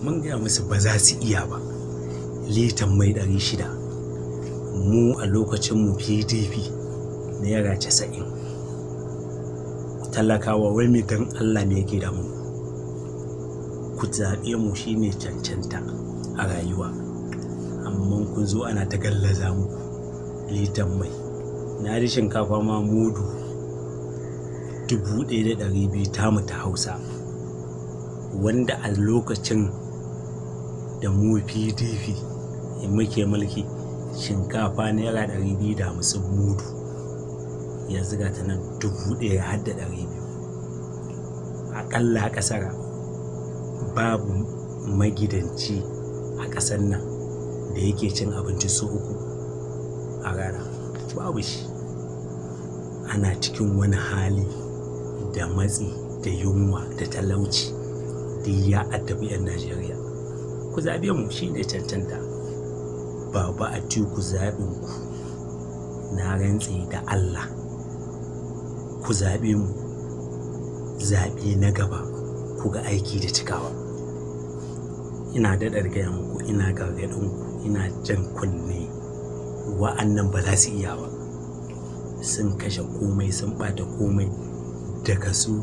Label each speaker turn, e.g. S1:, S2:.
S1: mun gaya musu ba za su iya ba. Litan mai 600 mu a lokacinmu PDP naira 90. Talakawa wai me dan Allah ne yake damu? Ku zaɓe mu shine cancanta a rayuwa, amma kun zo ana ta gallaza mu. Litan mai na ji shinkafa ma mudu 1200 tamu ta Hausa, wanda a lokacin da mu PDP muke mulki shinkafa naira 250 mudu, yanzu ga ta nan 1200. Aƙalla a ƙasar babu magidanci a ƙasar nan da yake cin abinci sau 3 a rana, babu shi. Ana cikin wani hali da matsi da yunwa da talauci da ya addabi 'yan Najeriya. Ku zaɓe mu shine cancanta. Baba Atiku zaɓinku, na rantse da Allah. Ku zaɓe mu zaɓe na gaba, ku ga aiki da cikawa. Ina daɗar gaya muku, ina gargaɗinku, ina jan kunne. Wa'annan ba za su iya ba. Sun kashe komai, sun ɓata komai daga su